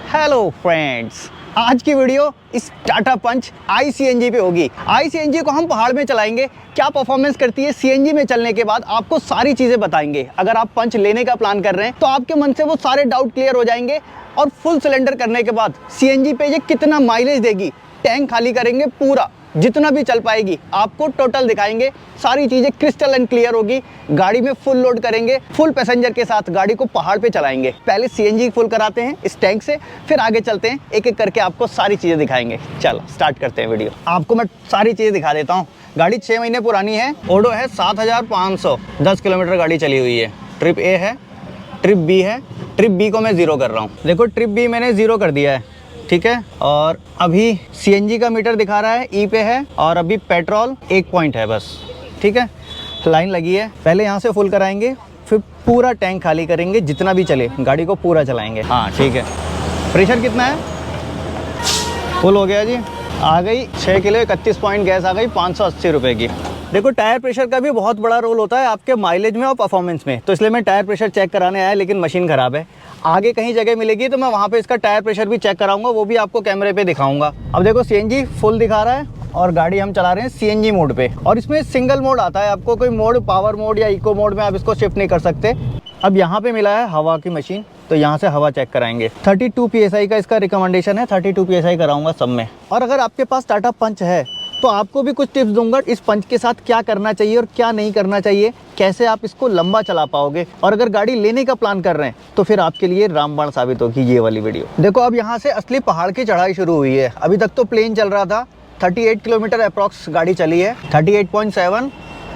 Hello friends, आज की video इस टाटा पंच ICNG पे होगी। ICNG को हम पहाड़ में चलाएंगे, क्या परफॉर्मेंस करती है CNG में चलने के बाद आपको सारी चीज़ें बताएंगे। अगर आप पंच लेने का प्लान कर रहे हैं तो आपके मन से वो सारे डाउट क्लियर हो जाएंगे और फुल सिलेंडर करने के बाद CNG पे ये कितना माइलेज देगी, टैंक खाली करेंगे पूरा जितना भी चल पाएगी, आपको टोटल दिखाएंगे। सारी चीज़ें क्रिस्टल एंड क्लियर होगी। गाड़ी में फुल लोड करेंगे, फुल पैसेंजर के साथ गाड़ी को पहाड़ पे चलाएंगे। पहले CNG फुल कराते हैं इस टैंक से, फिर आगे चलते हैं, एक एक करके आपको सारी चीज़ें दिखाएंगे। चलो स्टार्ट करते हैं वीडियो। आपको मैं सारी चीज़ें दिखा देता हूँ। गाड़ी 6 महीने पुरानी है, ओडो है 7500, 10 किलोमीटर गाड़ी चली हुई है। ट्रिप A है, ट्रिप B है। ट्रिप B को मैं 0 कर रहा हूँ। देखो ट्रिप B मैंने 0 कर दिया है, ठीक है। और अभी CNG का मीटर दिखा रहा है, E पे है, और अभी पेट्रोल 1 पॉइंट है बस, ठीक है। लाइन लगी है, पहले यहाँ से फुल कराएंगे, फिर पूरा टैंक खाली करेंगे जितना भी चले, गाड़ी को पूरा चलाएंगे। हाँ ठीक है। प्रेशर कितना है? फुल हो गया जी। आ गई 6 किलो 31 पॉइंट गैस आ गई 580 रुपये की। देखो टायर प्रेशर का भी बहुत बड़ा रोल होता है आपके माइलेज में और परफॉर्मेंस में, तो इसलिए मैं टायर प्रेशर चेक कराने आया, लेकिन मशीन ख़राब है। आगे कहीं जगह मिलेगी तो मैं वहाँ पे इसका टायर प्रेशर भी चेक कराऊंगा, वो भी आपको कैमरे पे दिखाऊंगा। अब देखो CNG फुल दिखा रहा है और गाड़ी हम चला रहे हैं CNG मोड पे, और इसमें सिंगल मोड आता है। आपको कोई मोड, पावर मोड या इको मोड में आप इसको शिफ्ट नहीं कर सकते। अब यहाँ पे मिला है हवा की मशीन, तो यहाँ से हवा चेक कराएंगे। 32 PSI का इसका रिकमेंडेशन है, 32 PSI कराऊंगा सब में। और अगर आपके पास टाटा पंच है तो आपको भी कुछ टिप्स दूंगा इस पंच के साथ क्या करना चाहिए और क्या नहीं करना चाहिए, कैसे आप इसको लंबा चला पाओगे। और अगर गाड़ी लेने का प्लान कर रहे हैं तो फिर आपके लिए रामबाण साबित होगी ये वाली वीडियो। देखो अब यहाँ से असली पहाड़ की चढ़ाई शुरू हुई है। अभी तक तो प्लेन चल रहा था, 38 किलोमीटर अप्रॉक्स गाड़ी चली है, 38.7,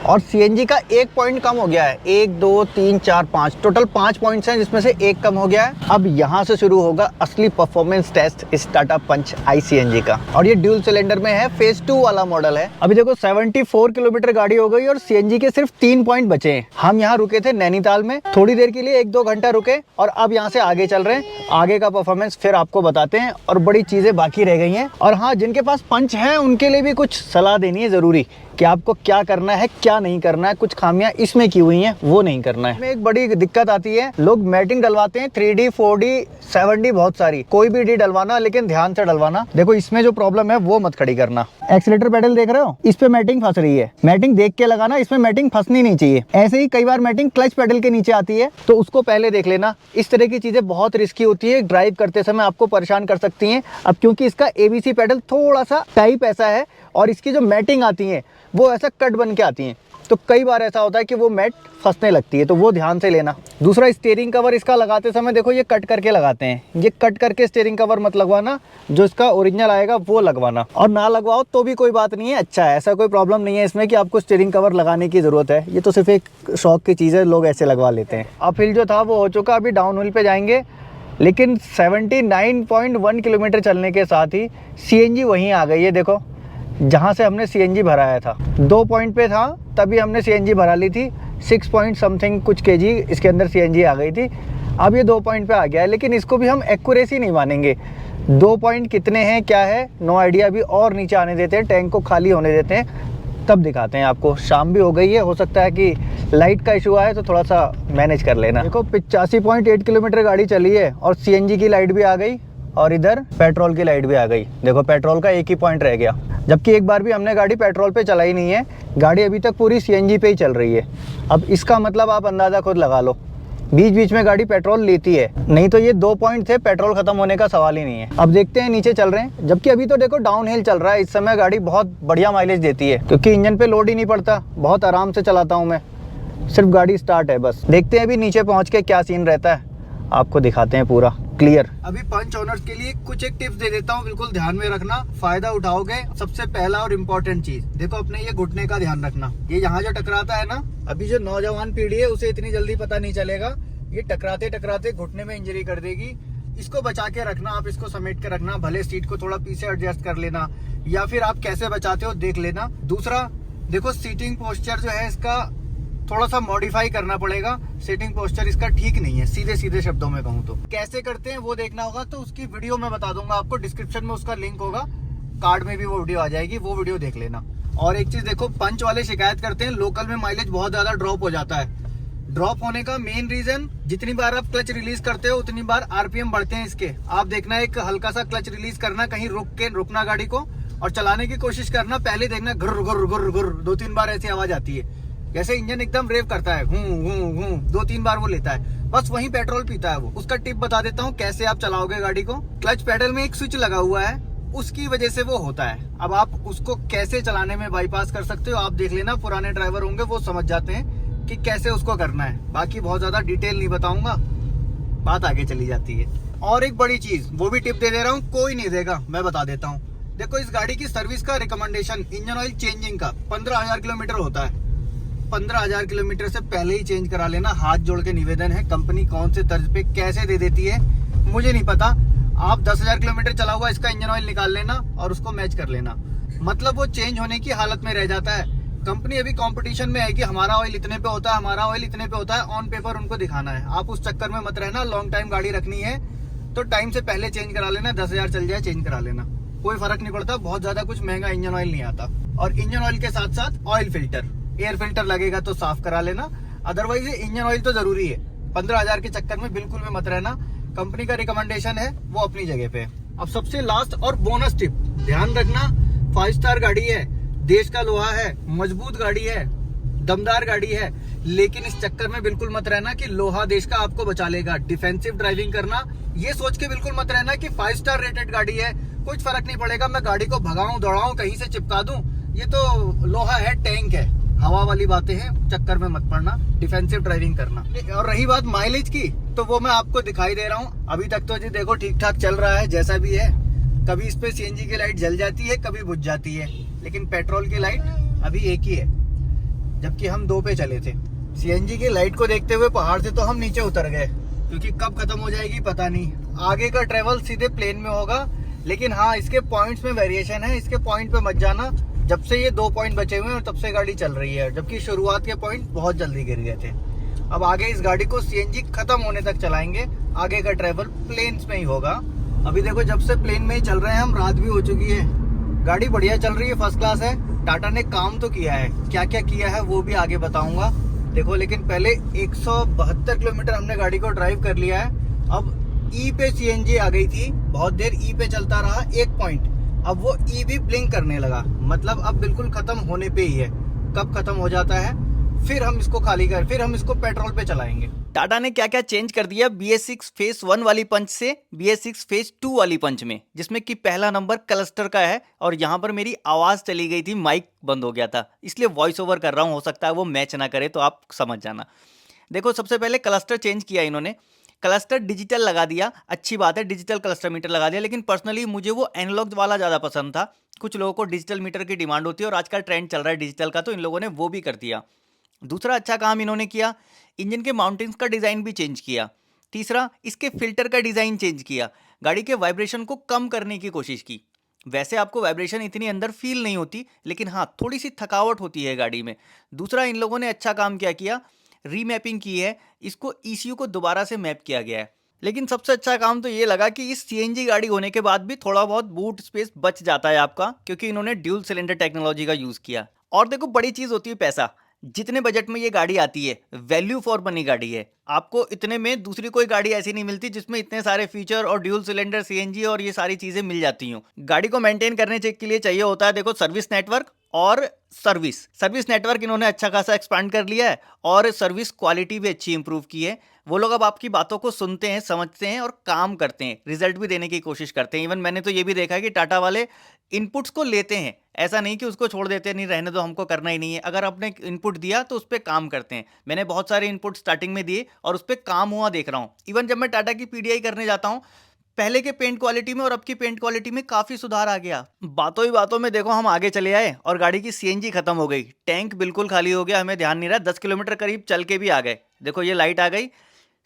और CNG का 1 पॉइंट कम हो गया है। 1 2 3 4 5 टोटल 5 पॉइंट्स हैं, जिसमें से 1 कम हो गया है। अब यहाँ से शुरू होगा असली परफॉर्मेंस टेस्ट इस टाटा पंच ICNG का, और ये ड्यूल सिलेंडर में है, फेज 2 वाला मॉडल है। अभी देखो 74 किलोमीटर गाड़ी हो गई और CNG के सिर्फ 3 पॉइंट बचे हैं। हम यहाँ रुके थे नैनीताल में, थोड़ी देर के लिए 1-2 घंटा रुके, और अब यहाँ से आगे चल रहे हैं। आगे का परफॉर्मेंस फिर आपको बताते हैं, और बड़ी चीजें बाकी रह गई हैं। और हाँ, जिनके पास पंच है उनके लिए भी कुछ सलाह देनी है जरूरी, कि आपको क्या करना है क्या नहीं करना है। कुछ खामियां इसमें की हुई हैं, वो नहीं करना है। इसमें एक बड़ी दिक्कत आती है, लोग मैटिंग डलवाते हैं 3D 4D 7D, बहुत सारी, कोई भी डी डलवाना, लेकिन ध्यान से डलवाना। देखो इसमें जो प्रॉब्लम है वो मत खड़ी करना। एक्सीलेटर पेडल देख रहे हो, इस पे मैटिंग फंस रही है, मैटिंग देख के लगाना, इसमें मैटिंग फंसनी नहीं चाहिए। ऐसे ही कई बार मैटिंग क्लच पेडल के नीचे आती है, तो उसको पहले देख लेना। इस तरह की चीजें बहुत रिस्की होती है, ड्राइव करते समय आपको परेशान कर सकती हैं। अब क्योंकि इसका ABC पेडल थोड़ा सा टाइप ऐसा है, और इसकी जो मैटिंग आती है वो ऐसा कट बन के आती हैं, तो कई बार ऐसा होता है कि वो मैट फंसने लगती है, तो वो ध्यान से लेना। दूसरा, स्टीयरिंग कवर इसका लगाते समय देखो ये कट करके लगाते हैं, ये कट करके स्टीयरिंग कवर मत लगवाना, जो इसका ओरिजिनल आएगा वो लगवाना। और ना लगवाओ तो भी कोई बात नहीं है, अच्छा है, ऐसा कोई प्रॉब्लम नहीं है इसमें कि आपको स्टीयरिंग कवर लगाने की ज़रूरत है। ये तो सिर्फ एक शौक की चीज़ है, लोग ऐसे लगवा लेते हैं। अप हिल जो था वो हो चुका, अभी डाउन हिल पे जाएंगे, लेकिन 79.1 किलोमीटर चलने के साथ ही CNG वहीं आ गई है। देखो जहाँ से हमने CNG भराया था, 2 पॉइंट पे था, तभी हमने CNG भरा ली थी। 6 पॉइंट समथिंग कुछ kg इसके अंदर CNG आ गई थी। अब ये 2 पॉइंट पे आ गया है, लेकिन इसको भी हम एक्यूरेसी नहीं मानेंगे। 2 पॉइंट कितने हैं क्या है नो आइडिया। अभी और नीचे आने देते हैं, टैंक को खाली होने देते हैं, तब दिखाते हैं आपको। शाम भी हो गई है, हो सकता है कि लाइट का इशू आए, तो थोड़ा सा मैनेज कर लेना। देखो 85.8 किलोमीटर गाड़ी चली है और CNG की लाइट भी आ गई, और इधर पेट्रोल की लाइट भी आ गई। देखो पेट्रोल का 1 ही पॉइंट रह गया, जबकि एक बार भी हमने गाड़ी पेट्रोल पे चलाई नहीं है। गाड़ी अभी तक पूरी CNG पे ही चल रही है। अब इसका मतलब आप अंदाज़ा खुद लगा लो, बीच बीच में गाड़ी पेट्रोल लेती है, नहीं तो ये 2 पॉइंट थे, पेट्रोल खत्म होने का सवाल ही नहीं है। अब देखते हैं, नीचे चल रहे हैं, जबकि अभी तो देखो डाउन हिल चल रहा है। इस समय गाड़ी बहुत बढ़िया माइलेज देती है, क्योंकि इंजन पे लोड ही नहीं पड़ता, बहुत आराम से चलाता हूँ मैं, सिर्फ गाड़ी स्टार्ट है बस। देखते हैं अभी नीचे पहुँच के क्या सीन रहता है, आपको दिखाते हैं पूरा क्लियर। अभी पंच ओनर्स के लिए कुछ एक टिप्स दे देता हूँ, बिल्कुल ध्यान में रखना, फायदा उठाओगे। सबसे पहला और इम्पोर्टेंट चीज, देखो अपने ये घुटने का ध्यान रखना। ये यहाँ जो टकराता है ना, अभी जो नौजवान पीढ़ी है उसे इतनी जल्दी पता नहीं चलेगा, ये टकराते टकराते घुटने में इंजरी कर देगी। इसको बचा के रखना, आप इसको समेट के रखना, भले सीट को थोड़ा पीछे एडजस्ट कर लेना, या फिर आप कैसे बचाते हो देख लेना। दूसरा, देखो सीटिंग पोस्चर जो है इसका थोड़ा सा मॉडिफाई करना पड़ेगा। सीटिंग पोस्चर इसका ठीक नहीं है, सीधे सीधे शब्दों में कहूँ तो। कैसे करते हैं वो देखना होगा, तो उसकी वीडियो मैं बता दूंगा आपको, डिस्क्रिप्शन में उसका लिंक होगा, कार्ड में भी वो वीडियो आ जाएगी, वो वीडियो देख लेना। और एक चीज देखो, पंच वाले शिकायत करते हैं लोकल में माइलेज बहुत ज्यादा ड्रॉप हो जाता है। ड्रॉप होने का मेन रीजन, जितनी बार आप क्लच रिलीज करते हो उतनी बार आरपीएम बढ़ते हैं इसके। आप देखना एक हल्का सा क्लच रिलीज करना, कहीं रुकना गाड़ी को और चलाने की कोशिश करना, पहले देखना गुर गुर गुर गुर 2-3 बार ऐसी आवाज आती है, जैसे इंजन एकदम रेव करता है, 2-3 बार वो लेता है, बस वही पेट्रोल पीता है वो। उसका टिप बता देता हूँ कैसे आप चलाओगे गाड़ी को। क्लच पेडल में एक स्विच लगा हुआ है, उसकी वजह से वो होता है। अब आप उसको कैसे चलाने में बाईपास कर सकते हो आप देख लेना, पुराने ड्राइवर होंगे वो समझ जाते हैं कि कैसे उसको करना है। बाकी बहुत ज्यादा डिटेल नहीं बताऊंगा, बात आगे चली जाती है। और एक बड़ी चीज, वो भी टिप दे दे रहा हूँ, कोई नहीं देगा, मैं बता देता हूँ। देखो इस गाड़ी की सर्विस का रिकमेंडेशन इंजन ऑयल चेंजिंग का 15,000 किलोमीटर होता है। 15,000 किलोमीटर से पहले ही चेंज करा लेना, हाथ जोड़ के निवेदन है। कंपनी कौन से तर्ज पे कैसे दे देती है मुझे नहीं पता। आप 10,000 किलोमीटर चला हुआ इसका इंजन ऑयल निकाल लेना और उसको मैच कर लेना, मतलब वो चेंज होने की हालत में रह जाता है। कंपनी अभी कंपटीशन में है कि हमारा ऑयल इतने पे होता है, हमारा ऑयल इतने पे होता है, ऑन पेपर उनको दिखाना है। आप उस चक्कर में मत रहना, लॉन्ग टाइम गाड़ी रखनी है तो टाइम से पहले चेंज करा लेना, 10,000 चल जाए चेंज करा लेना, कोई फर्क नहीं पड़ता। बहुत ज्यादा कुछ महंगा इंजन ऑयल नहीं आता। और इंजन ऑयल के साथ साथ ऑयल फिल्टर, एयर फिल्टर लगेगा तो साफ करा लेना, अदरवाइज इंजन ऑयल तो जरूरी है। 15,000 के चक्कर में बिल्कुल भी मत रहना, कंपनी का रिकमेंडेशन है वो अपनी जगह पे। अब सबसे लास्ट और बोनस टिप, ध्यान रखना 5 स्टार गाड़ी है, देश का लोहा है, मजबूत गाड़ी है, दमदार गाड़ी है, लेकिन इस चक्कर में बिल्कुल मत रहना कि लोहा देश का आपको बचा लेगा। डिफेंसिव ड्राइविंग करना, ये सोच के बिल्कुल मत रहना कि 5 स्टार रेटेड गाड़ी है, कुछ फर्क नहीं पड़ेगा, मैं गाड़ी को भगाऊं दौड़ाऊं कहीं से चिपका दूं, ये तो लोहा है, टैंक है, हवा वाली बातें हैं, चक्कर में मत पड़ना, डिफेंसिव ड्राइविंग करना। और रही बात माइलेज की, तो वो मैं आपको दिखाई दे रहा हूँ। अभी तक तो जी देखो ठीक ठाक चल रहा है, जैसा भी है। कभी इस पे सीएनजी की लाइट जल जाती है, कभी बुझ जाती है, लेकिन पेट्रोल की लाइट अभी एक ही है, जबकि हम 2 पे चले थे। सीएनजी की लाइट को देखते हुए पहाड़ से तो हम नीचे उतर गए, क्योंकि कब खत्म हो जाएगी पता नहीं। आगे का ट्रेवल सीधे प्लेन में होगा, लेकिन हाँ इसके पॉइंट्स में वेरिएशन है, इसके पॉइंट पे मत जाना। जब से ये 2 पॉइंट बचे हुए हैं और तब से गाड़ी चल रही है, जबकि शुरुआत के पॉइंट बहुत जल्दी गिर गए थे। अब आगे इस गाड़ी को सीएनजी खत्म होने तक चलाएंगे, आगे का ट्रेवल प्लेन्स में ही होगा। अभी देखो जब से प्लेन में ही चल रहे हैं हम, रात भी हो चुकी है, गाड़ी बढ़िया चल रही है, फर्स्ट क्लास है। टाटा ने काम तो किया है, क्या क्या किया है वो भी आगे बताऊंगा। देखो लेकिन पहले 172 किलोमीटर हमने गाड़ी को ड्राइव कर लिया है। अब ई पे सीएनजी आ गई थी, बहुत देर ई पे चलता रहा 1 पॉइंट, अब वो ई भी ब्लिंक करने लगा, मतलब अब बिल्कुल खत्म होने पे ही है। कब खत्म हो जाता है फिर हम इसको खाली कर, फिर हम इसको पेट्रोल पे चलाएंगे। टाटा ने क्या क्या चेंज कर दिया BS6 फेज 1 वाली पंच से BS6 फेज 2 वाली पंच में, जिसमें कि पहला नंबर क्लस्टर का है। और यहाँ पर मेरी आवाज़ चली गई थी, माइक बंद हो गया था, इसलिए वॉइस ओवर कर रहा हूँ, हो सकता है वो मैच ना करे तो आप समझ जाना। देखो सबसे पहले क्लस्टर चेंज किया इन्होंने, क्लस्टर डिजिटल लगा दिया, अच्छी बात है, डिजिटल क्लस्टर मीटर लगा दिया, लेकिन पर्सनली मुझे वो एनालॉग वाला ज़्यादा पसंद था। कुछ लोगों को डिजिटल मीटर की डिमांड होती है और आज का ट्रेंड चल रहा है डिजिटल का, तो इन लोगों ने वो भी कर दिया। दूसरा अच्छा काम इन्होंने किया, इंजन के माउंटिंग्स का डिज़ाइन भी चेंज किया। तीसरा, इसके फिल्टर का डिज़ाइन चेंज किया, गाड़ी के वाइब्रेशन को कम करने की कोशिश की। वैसे आपको वाइब्रेशन इतनी अंदर फील नहीं होती, लेकिन हाँ थोड़ी सी थकावट होती है गाड़ी में। दूसरा, इन लोगों ने अच्छा काम क्या किया, रीमैपिंग की है, इसको ECU को दोबारा से मैप किया गया है। लेकिन सबसे अच्छा काम तो ये लगा कि इस CNG गाड़ी होने के बाद भी थोड़ा बहुत बूट स्पेस बच जाता है आपका, क्योंकि इन्होंने ड्यूल सिलेंडर टेक्नोलॉजी का यूज़ किया। और देखो बड़ी चीज़ होती है पैसा, जितने बजट में ये गाड़ी आती है, वैल्यू फॉर मनी गाड़ी है। आपको इतने में दूसरी कोई गाड़ी ऐसी नहीं मिलती जिसमें इतने सारे फीचर और ड्यूल सिलेंडर CNG और ये सारी चीज़ें मिल जाती हूँ। गाड़ी को मेंटेन करने के लिए चाहिए होता है देखो सर्विस नेटवर्क और सर्विस नेटवर्क इन्होंने अच्छा खासा एक्सपांड कर लिया है, और सर्विस क्वालिटी भी अच्छी इंप्रूव की है। वो लोग अब आपकी बातों को सुनते हैं, समझते हैं और काम करते हैं, रिजल्ट भी देने की कोशिश करते हैं। इवन मैंने तो ये भी देखा है कि टाटा वाले इनपुट्स को लेते हैं, ऐसा नहीं कि उसको छोड़ देते, नहीं रहने दो हमको करना ही नहीं है। अगर आपने इनपुट दिया तो उस पर काम करते हैं। मैंने बहुत सारे इनपुट स्टार्टिंग में दिए और उस पर काम हुआ देख रहा हूँ। इवन जब मैं टाटा की PDI करने जाता हूँ, पहले के पेंट क्वालिटी में और अब की पेंट क्वालिटी में काफ़ी सुधार आ गया। बातों ही बातों में देखो हम आगे चले आए और गाड़ी की CNG खत्म हो गई, टैंक बिल्कुल खाली हो गया, हमें ध्यान नहीं रहा, 10 किलोमीटर करीब चल के भी आ गए। देखो ये लाइट आ गई,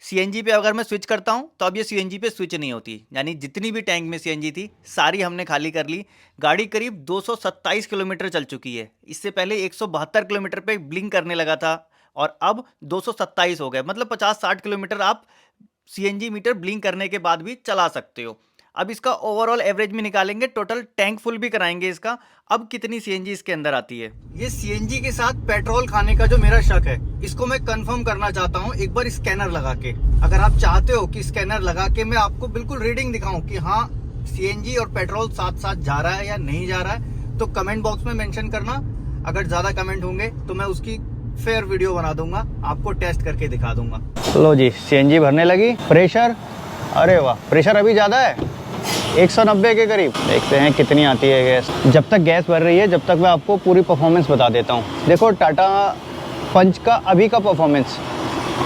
CNG पे अगर मैं स्विच करता हूँ तो अब ये CNG पे स्विच नहीं होती, यानी जितनी भी टैंक में CNG थी सारी हमने खाली कर ली। गाड़ी करीब 227 किलोमीटर चल चुकी है, इससे पहले 172 किलोमीटर पे ब्लिंक करने लगा था और अब 227 हो गए, मतलब 50-60 किलोमीटर आप CNG मीटर ब्लिंक करने के बाद भी चला सकते हो। अब इसका ओवरऑल एवरेज भी निकालेंगे, टोटल टैंक फुल भी कराएंगे इसका, अब कितनी सीएनजी इसके अंदर आती है। ये सीएनजी के साथ पेट्रोल खाने का जो मेरा शक है, इसको मैं कंफर्म करना चाहता हूँ एक बार स्कैनर लगा के। अगर आप चाहते हो कि स्कैनर लगा के मैं आपको बिल्कुल रीडिंग दिखाऊं कि हाँ सीएनजी और पेट्रोल साथ साथ जा रहा है या नहीं जा रहा है, तो कमेंट बॉक्स में मेंशन करना। अगर ज्यादा कमेंट होंगे तो मैं उसकी फेयर वीडियो बना दूंगा, आपको टेस्ट करके दिखा दूंगा। लो जी, सीएनजी भरने लगी। प्रेशर, अरे वाह, प्रेशर अभी ज़्यादा है, 190 के करीब। देखते हैं कितनी आती है गैस। जब तक गैस भर रही है जब तक मैं आपको पूरी परफॉर्मेंस बता देता हूँ। देखो टाटा पंच का अभी का परफॉर्मेंस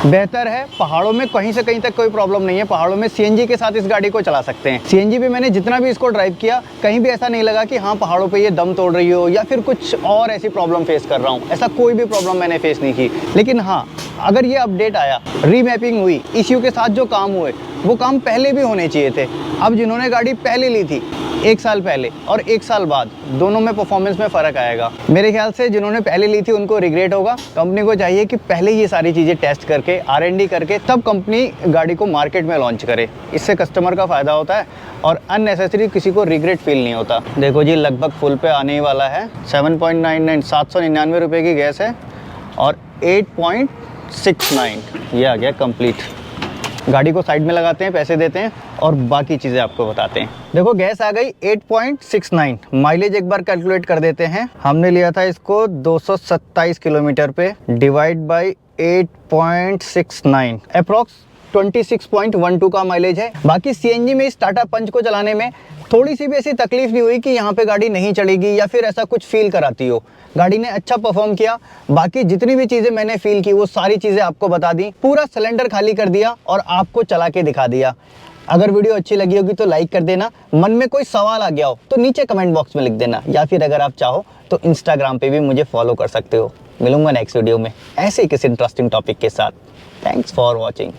बेहतर है। पहाड़ों में कहीं से कहीं तक कोई प्रॉब्लम नहीं है। पहाड़ों में सीएनजी के साथ इस गाड़ी को चला सकते हैं। सीएनजी भी मैंने जितना भी इसको ड्राइव किया, कहीं भी ऐसा नहीं लगा कि हाँ पहाड़ों पे ये दम तोड़ रही हो या फिर कुछ और ऐसी प्रॉब्लम फेस कर रहा हूँ। ऐसा कोई भी प्रॉब्लम मैंने फेस नहीं की। लेकिन हाँ, अगर ये अपडेट आया, रीमैपिंग हुई, इश्यू के साथ जो काम हुए वो काम पहले भी होने चाहिए थे। अब जिन्होंने गाड़ी पहले ली थी 1 साल पहले और 1 साल बाद, दोनों में परफॉर्मेंस में फ़र्क आएगा। मेरे ख्याल से जिन्होंने पहले ली थी उनको रिग्रेट होगा। कंपनी को चाहिए कि पहले ये सारी चीज़ें टेस्ट करके R&D करके तब कंपनी गाड़ी को मार्केट में लॉन्च करे। इससे कस्टमर का फ़ायदा होता है और अननेसेसरी किसी को रिग्रेट फील नहीं होता। देखो जी, लगभग फुल पे आने ही वाला है। 7.99 799 रुपये की गैस है और 8.69 ये आ गया कंप्लीट। गाड़ी को साइड में लगाते हैं, पैसे देते हैं और बाकी चीज़ें आपको बताते हैं। देखो गैस आ गई 8.69। माइलेज एक बार कैलकुलेट कर देते हैं। हमने लिया था इसको 227 किलोमीटर पे, डिवाइड बाई 8.69, अप्रॉक्स 26.12 का माइलेज है। बाकी सीएनजी में इस टाटा पंच को चलाने में थोड़ी सी भी ऐसी तकलीफ नहीं हुई कि यहाँ पे गाड़ी नहीं चलेगी या फिर ऐसा कुछ फील कराती हो। गाड़ी ने अच्छा परफॉर्म किया। बाकी जितनी भी चीज़ें मैंने फील की वो सारी चीज़ें आपको बता दी। पूरा सिलेंडर खाली कर दिया और आपको चला के दिखा दिया। अगर वीडियो अच्छी लगी होगी तो लाइक कर देना। मन में कोई सवाल आ गया हो तो नीचे कमेंट बॉक्स में लिख देना, या फिर अगर आप चाहो तो इंस्टाग्राम पे भी मुझे फॉलो कर सकते हो। मिलूंगा नेक्स्ट वीडियो में ऐसे ही किसी इंटरेस्टिंग टॉपिक के साथ। Thanks for watching.